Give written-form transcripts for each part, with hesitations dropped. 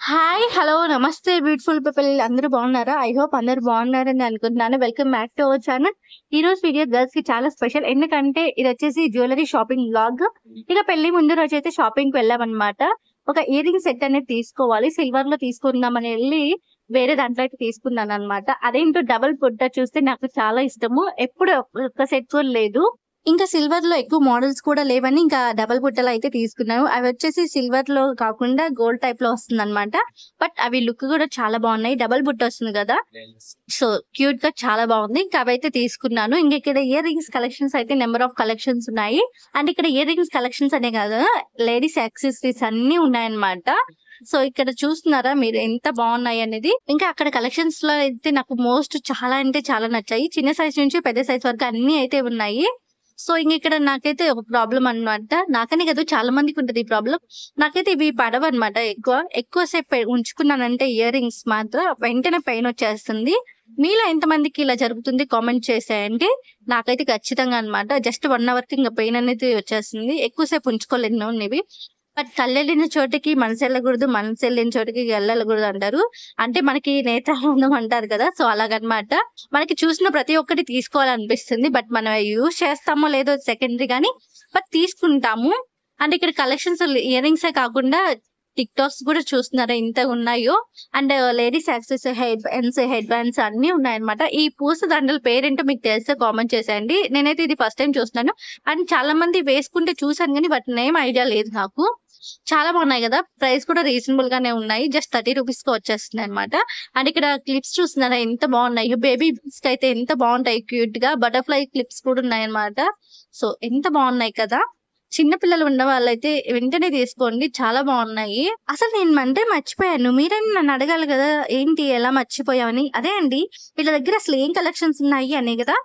Hi! Hello! నమస్తే beautiful people అందరూ బాగున్నారా? ఐ హోప్ అందరూ బాగున్నారని అనుకుంటున్నాను. Welcome back to our channel. ఈరోజు వీడియో గర్ల్స్‌కి చాలా స్పెషల్. ఎందుకంటే ఇదొచ్చేసి జ్యువెలరీ షాపింగ్ వ్లాగ్. ఇక పెళ్లి ముందు రోజైతే షాపింగ్‌కి వెళ్ళామన్నమాట. ఒక ఇయర్ రింగ్ సెట్ అనేది తీసుకోవాలి. సిల్వర్‌లో తీసుకుందామని ఎళ్లి వేరే దాంట్లో అయితే తీసుకున్నానన్నమాట. అదేంటో డబుల్ బుట్ట చూస్తే నాకు చాలా ఇష్టము. ఎప్పుడు ఒక సెట్ కూడా లేదు. ఇంకా సిల్వర్‌లో ఎక్కువ మోడల్స్ కూడా లేవని ఇంకా డబుల్ బుట్టలు అయితే తీసుకున్నాను. అవి వచ్చేసి సిల్వర్‌లో కాకుండా గోల్డ్ టైప్‌లో వస్తుందన్నమాట. బట్ అవి లుక్ కూడా చాలా బాగున్నాయి. డబుల్ బుట్ట వస్తుంది కదా! సో క్యూట్‌గా చాలా బాగుంది. ఇంకా అవైతే తీసుకున్నాను. ఇంక ఇక్కడ ఇయర్ రింగ్స్ కలెక్షన్స్ అయితే నెంబర్ ఆఫ్ కలెక్షన్స్ ఉన్నాయి. అండ్ ఇక్కడ ఇయర్ రింగ్స్ కలెక్షన్స్ అనే కాదు, లేడీస్ యాక్సెసరీస్ అన్నీ ఉన్నాయన్నమాట. సో ఇక్కడ చూస్తున్నారా మీరు ఎంత బాగున్నాయి అనేది. ఇంకా అక్కడ కలెక్షన్స్ లో అయితే నాకు చాలా అంటే చాలా నచ్చాయి. చిన్న సైజ్ నుంచి పెద్ద సైజ్ వరకు అన్ని అయితే ఉన్నాయి. సో ఇక్కడ నాకైతే ఒక ప్రాబ్లం అన్నమాట. నాకనే కాదు చాలా మందికి ఉంటది ఈ ప్రాబ్లం. నాకైతే ఇవి పడవన్నమాట. ఎక్కువ సేపు ఉంచుకున్నానంటే ఇయర్ రింగ్స్ మాత్రం వెంటనే పెయిన్ వచ్చేస్తుంది. మీలో ఎంతమందికి ఇలా జరుగుతుంది కామెంట్ చేసేయండి. నాకైతే ఖచ్చితంగా అన్నమాట. జస్ట్ 1 అవర్ కి ఇంకా పెయిన్ అనేది వచ్చేస్తుంది. ఎక్కువసేపు ఉంచుకోలేను ఇవి. బట్ కళ్ళెళ్ళిన చోటికి మనసు వెళ్ళకూడదు, మనసు వెళ్ళిన చోటికి వెళ్ళకూడదు అంటారు. అంటే మనకి నేత్రానందం అంటారు కదా! సో అలాగనమాట. మనకి చూసిన ప్రతి ఒక్కటి తీసుకోవాలనిపిస్తుంది. బట్ మనం యూజ్ చేస్తామో లేదో సెకండరీ గానీ, బట్ తీసుకుంటాము. అంటే ఇక్కడ కలెక్షన్స్ ఇయర్ రింగ్సే కాకుండా టిక్ టాక్స్ కూడా చూస్తున్నారా ఎంత ఉన్నాయో. And ladies access head bands అన్ని ఉన్నాయన్నమాట. ఈ పూస దండల పేరేంటో మీకు తెలిస్తే కామెంట్ చేసేయండి. నేనైతే ఇది ఫస్ట్ టైం చూస్తున్నాను. అండ్ చాలా మంది వేసుకుంటే చూసాను కానీ వాటి నేమ్ ఐడియా లేదు నాకు. చాలా బాగున్నాయి కదా! ప్రైస్ కూడా రీజనబుల్ గానే ఉన్నాయి. జస్ట్ 30 రూపీస్ కి వచ్చేస్తున్నాయి అనమాట. అండ్ ఇక్కడ క్లిప్స్ చూస్తున్నారా ఎంత బాగున్నాయి. బేబీస్ కి అయితే ఎంత బాగుంటాయి క్యూట్ గా. బటర్ఫ్లై క్లిప్స్ కూడా ఉన్నాయి అనమాట. సో ఎంత బాగున్నాయి కదా! చిన్న పిల్లలు ఉన్న వాళ్ళైతే వెంటనే తీసుకోండి. చాలా బాగున్నాయి. అసలు నేను అంటే మర్చిపోయాను. మీరైనా నన్ను అడగాలి కదా, ఏంటి ఎలా మర్చిపోయావని. అదే అండి, వీళ్ళ దగ్గర అసలు ఏం కలెక్షన్స్ ఉన్నాయి అనే కదా.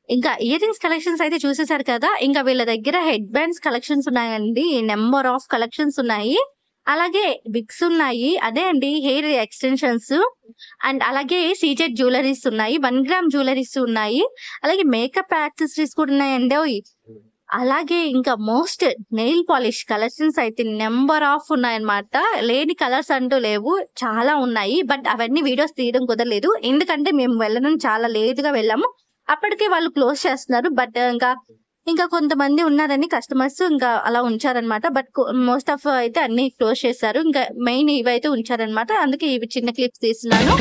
ఇంకా ఇయర్ రింగ్స్ కలెక్షన్స్ అయితే చూసేసారు కదా. ఇంకా వీళ్ళ దగ్గర హెడ్ బ్యాండ్స్ కలెక్షన్స్ ఉన్నాయండి. నెంబర్ ఆఫ్ కలెక్షన్స్ ఉన్నాయి. అలాగే విగ్స్ ఉన్నాయి. అదే అండి హెయిర్ ఎక్స్టెన్షన్స్. అండ్ అలాగే సీజెడ్ జ్యువెలరీస్ ఉన్నాయి. 1 గ్రామ్ జ్యువెలరీస్ ఉన్నాయి. అలాగే మేకప్ యాక్సెసరీస్ కూడా ఉన్నాయండి. అలాగే ఇంకా మోస్ట్ నెయిల్ పాలిష్ కలెక్షన్స్ అయితే నెంబర్ ఆఫ్ ఉన్నాయన్నమాట. లేని కలర్స్ అంటూ లేవు, చాలా ఉన్నాయి. బట్ అవన్నీ వీడియోస్ తీయడం కుదరలేదు. ఎందుకంటే మేము వెళ్ళడం చాలా లేట్ గా వెళ్ళాము. అప్పటికే వాళ్ళు క్లోజ్ చేస్తున్నారు. బట్ ఇంకా కొంతమంది ఉన్నారని కస్టమర్స్ ఇంకా అలా ఉంచారనమాట. బట్ మోస్ట్ ఆఫ్ అయితే అన్ని క్లోజ్ చేశారు. ఇంకా మెయిన్ ఇవైతే ఉంచారనమాట. అందుకే ఇవి చిన్న క్లిప్స్ తీస్తున్నాను.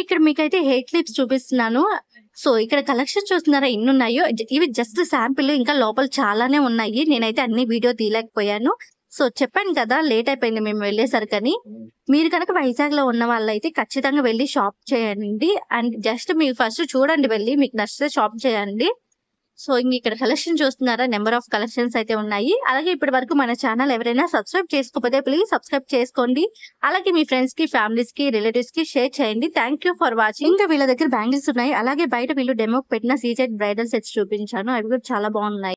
ఇక్కడ మీకైతే హెయిర్ క్లిప్స్ చూపిస్తున్నాను. సో ఇక్కడ కలెక్షన్ చూస్తున్నారా ఎన్ని ఉన్నాయో. ఇవి జస్ట్ శాంపిల్. ఇంకా లోపల చాలానే ఉన్నాయి. నేనైతే అన్ని వీడియో తీయలేకపోయాను. సో చెప్పాను కదా లేట్ అయిపోయింది మేము వెళ్ళేసరికని. మీరు కనుక వైజాగ్ లో ఉన్న వాళ్ళైతే ఖచ్చితంగా వెళ్ళి షాప్ చేయండి. అండ్ జస్ట్ మీరు ఫస్ట్ చూడండి, వెళ్ళి మీకు నచ్చితే షాప్ చేయండి. సో ఇక్కడ కలెక్షన్ చూస్తున్నారా, నెంబర్ ఆఫ్ కలెక్షన్స్ అయితే ఉన్నాయి. అలాగే ఇప్పటి వరకు మన ఛానల్ ఎవరైనా సబ్స్క్రైబ్ చేసుకోకపోతే ప్లీజ్ సబ్స్క్రైబ్ చేసుకోండి. అలాగే మీ ఫ్రెండ్స్ కి, ఫ్యామిలీస్ కి, రిలేటివ్స్ కి షేర్ చేయండి. Thank you for watching. ఇంకా వీళ్ళ దగ్గర బ్యాంగిల్స్ ఉన్నాయి. అలాగే బయట వీళ్ళు డెమోకి పెట్టిన సీజెడ్ బ్రైడల్ సెట్స్ చూపించాను. అవి కూడా చాలా బాగున్నాయి.